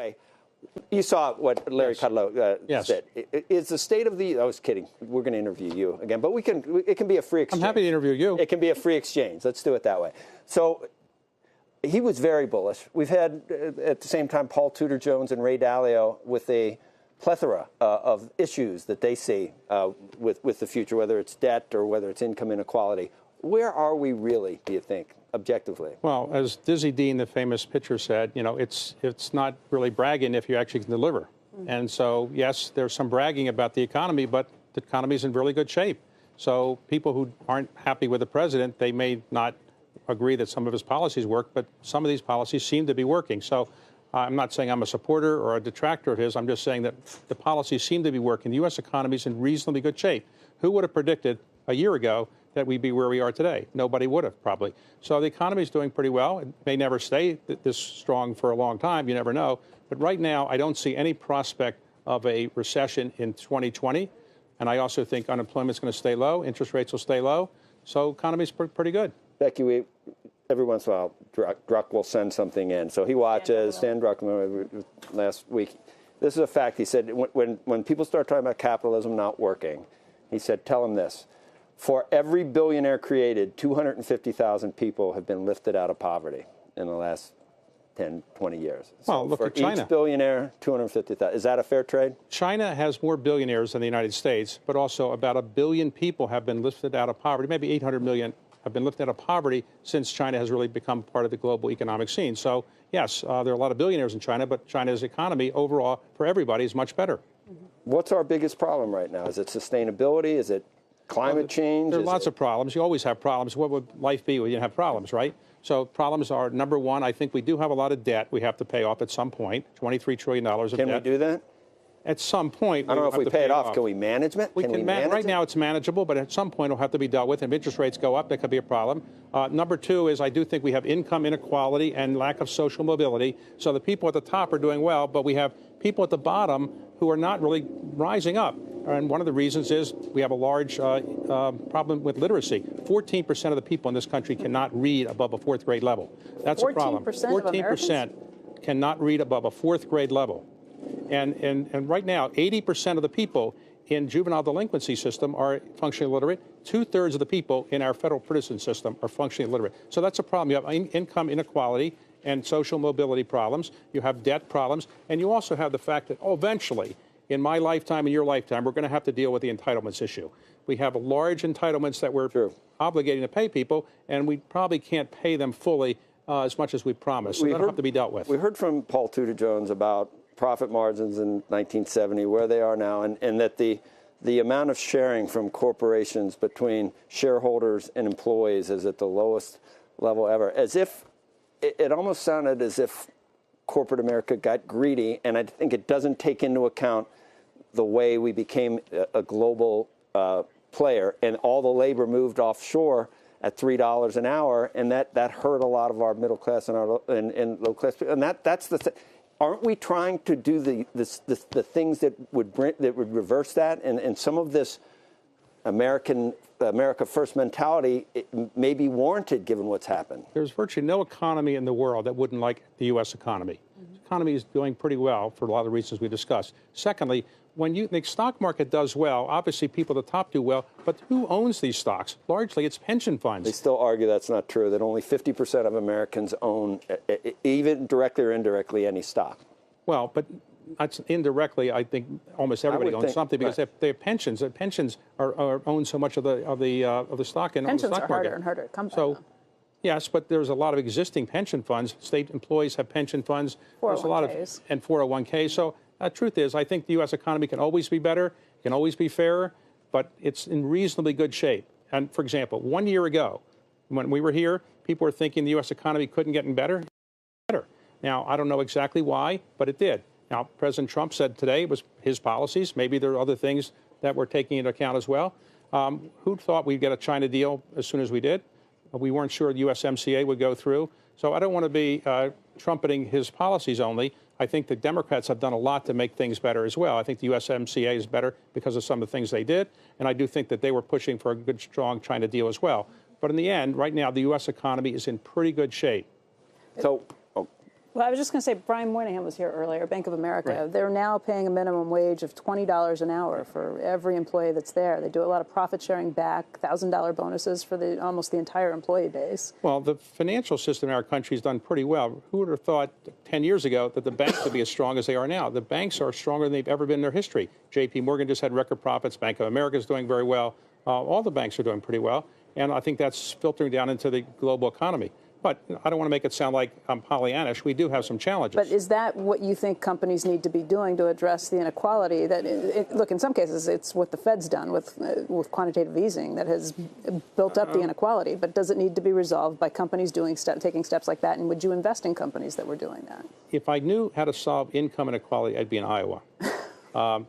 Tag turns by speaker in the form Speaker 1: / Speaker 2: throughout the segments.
Speaker 1: way, you saw what Larry Kudlow said. Is the state of the... I was kidding. We're going to interview you again, but it can be a free exchange.
Speaker 2: I'm happy to interview you.
Speaker 1: It can be a free exchange. Let's do it that way. So he was very bullish. We've had, at the same time, Paul Tudor Jones and Ray Dalio with a plethora of issues that they see with the future, whether it's debt or whether it's income inequality. Where are we really, do you think, objectively?
Speaker 2: Well, as Dizzy Dean, the famous pitcher, said, you know, it's not really bragging if you actually can deliver. And so, yes, there's some bragging about the economy, but the economy is in really good shape. So people who aren't happy with the president, they may not agree that some of his policies work, but some of these policies seem to be working. So I'm not saying I'm a supporter or a detractor of his. I'm just saying that the policies seem to be working. The U.S. economy is in reasonably good shape. Who would have predicted a year ago that we'd be where we are today? Nobody would have, probably. So the economy is doing pretty well. It may never stay this strong for a long time. You never know. But right now, I don't see any prospect of a recession in 2020. And I also think unemployment's going to stay low. Interest rates will stay low. So economy's pretty good.
Speaker 1: Becky, every once in a while, Druck will send something in. So he watches, Stan Druck, last week. This is a fact. He said, when people start talking about capitalism not working, he said, tell them this. For every billionaire created, 250,000 people have been lifted out of poverty in the last 10, 20 years.
Speaker 2: Well, look at China.
Speaker 1: Each billionaire, 250,000. Is that a fair trade?
Speaker 2: China has more billionaires than the United States, but also about 1 billion people have been lifted out of poverty. Maybe 800 million have been lifted out of poverty since China has really become part of the global economic scene. So, yes, there are a lot of billionaires in China, but China's economy overall for everybody is much better.
Speaker 1: What's our biggest problem right now? Is it sustainability? Is it climate change?
Speaker 2: There are lots of problems. You always have problems. What would life be when you didn't have problems, right? So problems are, number one, I think we do have a lot of debt we have to pay off at some point, $23 trillion of debt.
Speaker 1: Can we do that?
Speaker 2: At some point,
Speaker 1: I don't know if we pay it off. Can we manage it?
Speaker 2: We can manage it? Right now, it's manageable, but at some point, it'll have to be dealt with. If interest rates go up, that could be a problem. Number two is I do think we have income inequality and lack of social mobility. So the people at the top are doing well, but we have people at the bottom who are not really rising up. And one of the reasons is we have a large problem with literacy. 14% of the people in this country cannot read above a fourth grade level. That's a problem. 14% cannot read above a fourth grade level. And right now, 80% of the people in juvenile delinquency system are functionally illiterate. 2/3 of the people in our federal prison system are functionally illiterate. So that's a problem. You have income inequality and social mobility problems. You have debt problems. And you also have the fact that, eventually, in my lifetime and your lifetime, we're going to have to deal with the entitlements issue. We have large entitlements that we're obligating to pay people, and we probably can't pay them fully as much as we promised. So that'll have to be dealt with.
Speaker 1: We heard from Paul Tudor Jones about profit margins in 1970, where they are now, and that the amount of sharing from corporations between shareholders and employees is at the lowest level ever. As if it almost sounded as if corporate America got greedy, and I think it doesn't take into account the way we became a global player, and all the labor moved offshore at $3 an hour, and that hurt a lot of our middle class and our and low class people. And that's the thing. Aren't we trying to do the things that would reverse that? And some of this America First mentality may be warranted given what's happened.
Speaker 2: There's virtually no economy in the world that wouldn't like the U.S. economy. The economy is doing pretty well for a lot of the reasons we discussed. Secondly, when the stock market does well, obviously people at the top do well, but who owns these stocks? Largely, it's pension funds.
Speaker 1: They still argue that's not true, that only 50% of Americans own, even directly or indirectly, any stock.
Speaker 2: Well, but that's indirectly, I think almost everybody owns something because they have pensions. And pensions are own so much of the stock in the stock market.
Speaker 3: Pensions are harder and harder to come by.
Speaker 2: So, yes, but there's a lot of existing pension funds. State employees have pension funds.
Speaker 3: 401ks.
Speaker 2: There's a lot of, and 401ks. So the truth is, I think the U.S. economy can always be better, can always be fairer, but it's in reasonably good shape. And, for example, 1 year ago, when we were here, people were thinking the U.S. economy couldn't get any better. Now, I don't know exactly why, but it did. Now, President Trump said today it was his policies. Maybe there are other things that we're taking into account as well. Who thought we'd get a China deal as soon as we did? We weren't sure the USMCA would go through. So I don't want to be trumpeting his policies only. I think the Democrats have done a lot to make things better as well. I think the USMCA is better because of some of the things they did. And I do think that they were pushing for a good, strong China deal as well. But in the end, right now, the U.S. economy is in pretty good shape.
Speaker 1: So,
Speaker 3: Well, I was just going to say, Brian Moynihan was here earlier, Bank of America.
Speaker 2: Right.
Speaker 3: They're now paying a minimum wage of $20 an hour for every employee that's there. They do a lot of profit sharing back, $1,000 bonuses for almost the entire employee base.
Speaker 2: Well, the financial system in our country has done pretty well. Who would have thought 10 years ago that the banks would be as strong as they are now? The banks are stronger than they've ever been in their history. J.P. Morgan just had record profits. Bank of America is doing very well. All the banks are doing pretty well. And I think that's filtering down into the global economy. But I don't want to make it sound like I'm Pollyannish. We do have some challenges.
Speaker 3: But is that what you think companies need to be doing to address the inequality? Look, in some cases, it's what the Fed's done with quantitative easing that has built up the inequality. But does it need to be resolved by companies taking steps like that? And would you invest in companies that were doing that?
Speaker 2: If I knew how to solve income inequality, I'd be in Iowa.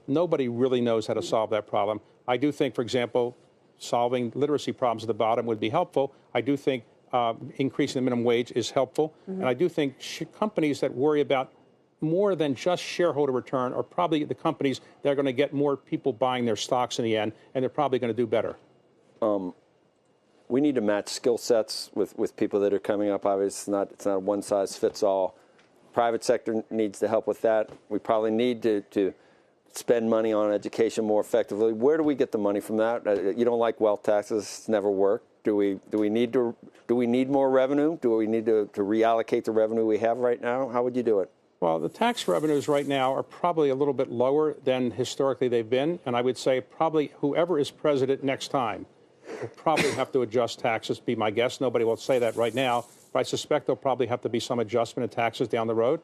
Speaker 2: Nobody really knows how to solve that problem. I do think, for example, solving literacy problems at the bottom would be helpful. I do think increasing the minimum wage is helpful. Mm-hmm. And I do think companies that worry about more than just shareholder return are probably the companies that are going to get more people buying their stocks in the end, and they're probably going to do better.
Speaker 1: We need to match skill sets with people that are coming up. Obviously, it's not one size fits all. Private sector needs to help with that. We probably need to spend money on education more effectively. Where do we get the money from that? You don't like wealth taxes. It's never worked. Do we need more revenue? Do we need to reallocate the revenue we have right now? How would you do it?
Speaker 2: Well, the tax revenues right now are probably a little bit lower than historically they've been. And I would say probably whoever is president next time will probably have to adjust taxes, be my guess. Nobody will say that right now. But I suspect there'll probably have to be some adjustment in taxes down the road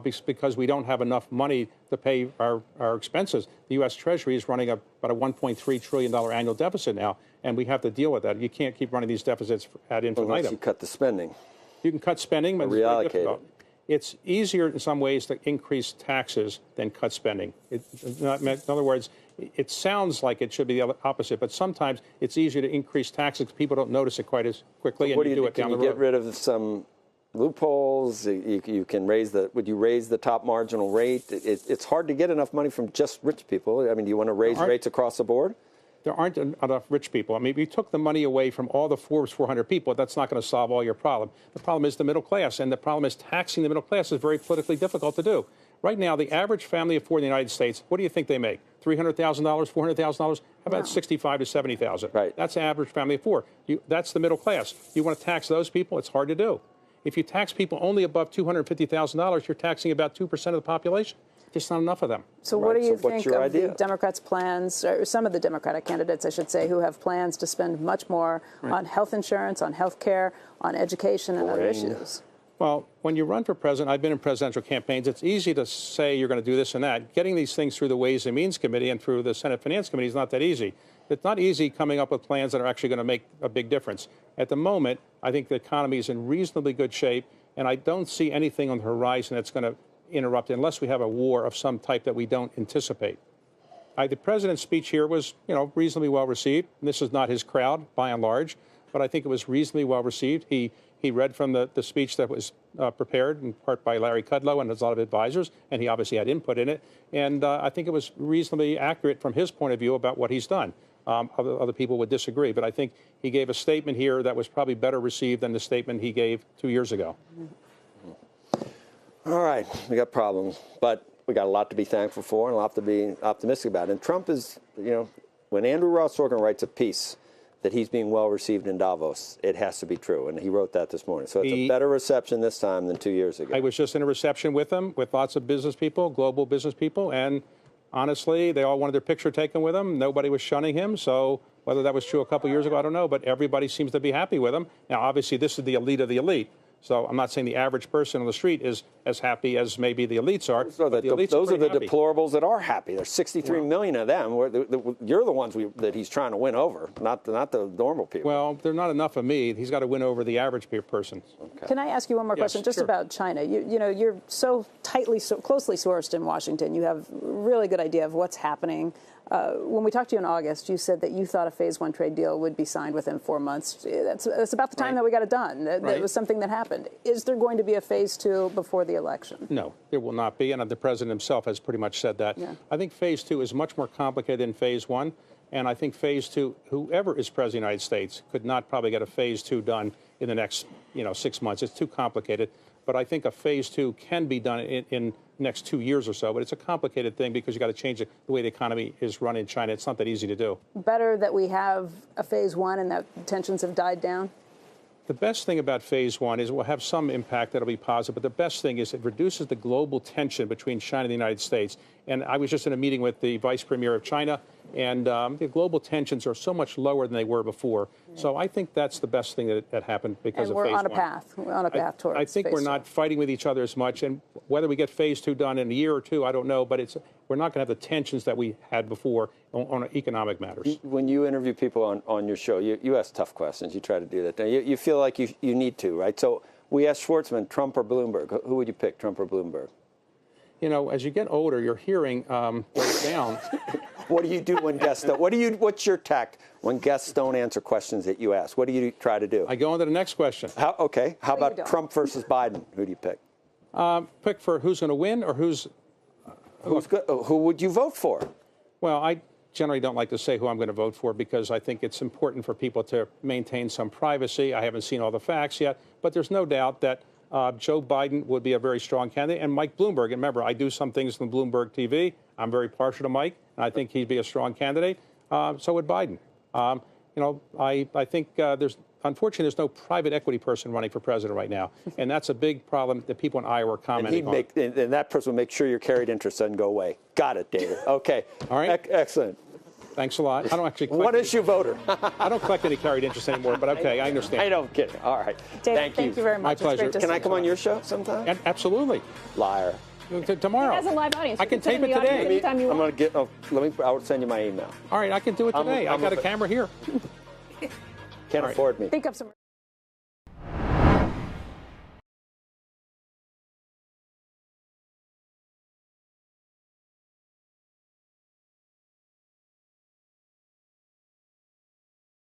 Speaker 2: because we don't have enough money to pay our expenses. The U.S. Treasury is running about a $1.3 trillion annual deficit now, and we have to deal with that. You can't keep running these deficits ad infinitum.
Speaker 1: Unless you cut the spending.
Speaker 2: You can cut spending, but
Speaker 1: reallocate it.
Speaker 2: It's easier in some ways to increase taxes than cut spending. In other words, it sounds like it should be the opposite, but sometimes it's easier to increase taxes because people don't notice it quite as quickly, and you do it down the road.
Speaker 1: Can you get rid of some loopholes? You can would you raise the top marginal rate? It's hard to get enough money from just rich people. I mean, do you want to raise rates across the board?
Speaker 2: There aren't enough rich people. I mean, if you took the money away from all the Forbes 400 people, that's not going to solve all your problem. The problem is the middle class, and the problem is taxing the middle class is very politically difficult to do. Right now, the average family of four in the United States, what do you think they make? $300,000, $400,000? How about $65,000 to $70,000?
Speaker 1: Right.
Speaker 2: That's the average family of four. That's the middle class. You want to tax those people? It's hard to do. If you tax people only above $250,000, you're taxing about 2% of the population. Just not enough of them.
Speaker 3: So what do you think of the Democrats' plans, or some of the Democratic candidates, I should say, who have plans to spend much more on health insurance, on health care, on education, and other issues?
Speaker 2: Well, when you run for president, I've been in presidential campaigns, it's easy to say you're going to do this and that. Getting these things through the Ways and Means Committee and through the Senate Finance Committee is not that easy. It's not easy coming up with plans that are actually going to make a big difference. At the moment, I think the economy is in reasonably good shape, and I don't see anything on the horizon that's going to interrupt unless we have a war of some type that we don't anticipate. The president's speech here was, reasonably well received. This is not his crowd, by and large, but I think it was reasonably well received. He read from the speech that was prepared in part by Larry Kudlow and a lot of advisors, and he obviously had input in it. And I think it was reasonably accurate from his point of view about what he's done. Other people would disagree, but I think he gave a statement here that was probably better received than the statement he gave 2 years ago.
Speaker 1: All right, we got problems, but we got a lot to be thankful for and a lot to be optimistic about. And Trump is, when Andrew Ross Sorkin writes a piece that he's being well received in Davos, it has to be true. And he wrote that this morning. So it's a better reception this time than 2 years ago.
Speaker 2: I was just in a reception with him, with lots of business people, global business people, and honestly, they all wanted their picture taken with him. Nobody was shunning him. So whether that was true a couple years ago, I don't know, but everybody seems to be happy with him. Now, obviously, this is the elite of the elite. So I'm not saying the average person on the street is as happy as maybe the elites are.
Speaker 1: So those are the deplorables that are happy. There's 63 million of them. You're the ones that he's trying to win over, not the normal people.
Speaker 2: Well, there's not enough of me. He's got to win over the average person.
Speaker 3: Okay. Can I ask you one more question just about China? You're so closely sourced in Washington. You have a really good idea of what's happening. When we talked to you in August, you said that you thought a phase one trade deal would be signed within 4 months. That's about the time that we got it done. That was something that happened. Is there going to be a phase two before the election?
Speaker 2: No, there will not be. And the president himself has pretty much said that. Yeah. I think phase two is much more complicated than phase one. And I think phase two, whoever is president of the United States could not probably get a phase two done in the next 6 months. It's too complicated. but I think a phase 2 can be done in next 2 years or so. But it's a complicated thing because you got to change the way the economy is run in China. It's not that easy to do.
Speaker 3: Better that we have a phase 1 and that tensions have died down?
Speaker 2: The best thing about phase 1 is it will have some impact that'll be positive, but the best thing is it reduces the global tension between China and the United States. And I was just in a meeting with the vice premier of China, and the global tensions are so much lower than they were before. So I think that's the best thing that happened because of phase 1.
Speaker 3: And we're on a path. We're on a path towards
Speaker 2: I think we're not fighting with each other as much, and whether we get phase 2 done in a year or two, I don't know, but we're not going to have the tensions that we had before on economic matters.
Speaker 1: When you interview people on your show, you ask tough questions. You try to do that. You feel like you need to, right? So we asked Schwartzman, Trump or Bloomberg. Who would you pick, Trump or Bloomberg?
Speaker 2: You know, as you get older, your hearing goes down.
Speaker 1: What do you do when guests don't? What's your tact when guests don't answer questions that you ask? What do you try to do?
Speaker 2: I go on to the next question.
Speaker 1: How about Trump versus Biden? Who do you pick?
Speaker 2: Pick for who's going to win or who's
Speaker 1: good? Who would you vote for?
Speaker 2: Well, I generally don't like to say who I'm going to vote for because I think it's important for people to maintain some privacy. I haven't seen all the facts yet, but there's no doubt that Joe Biden would be a very strong candidate, and Mike Bloomberg. And remember, I do some things on Bloomberg TV. I'm very partial to Mike, and I think he'd be a strong candidate. So would Biden. I think unfortunately, there's no private equity person running for president right now, and that's a big problem that people in Iowa are commenting on.
Speaker 1: And that person will make sure your carried interest doesn't go away. Got it, David. Okay.
Speaker 2: All right.
Speaker 1: Excellent.
Speaker 2: Thanks a lot. I don't actually.
Speaker 1: What issue voter?
Speaker 2: I don't collect any carried interest anymore, but okay, I understand.
Speaker 1: I don't get it. All right.
Speaker 3: David, thank you very much.
Speaker 2: My pleasure.
Speaker 1: Can I come on your show sometime?
Speaker 2: Absolutely.
Speaker 1: Liar.
Speaker 2: Tomorrow.
Speaker 4: He has a live audience.
Speaker 2: I can tape it today.
Speaker 4: Anytime you want.
Speaker 1: I'm going to get. I will send you my email.
Speaker 2: All right, I can do it today. I got a camera here.
Speaker 1: Can't afford me.
Speaker 3: Think of some.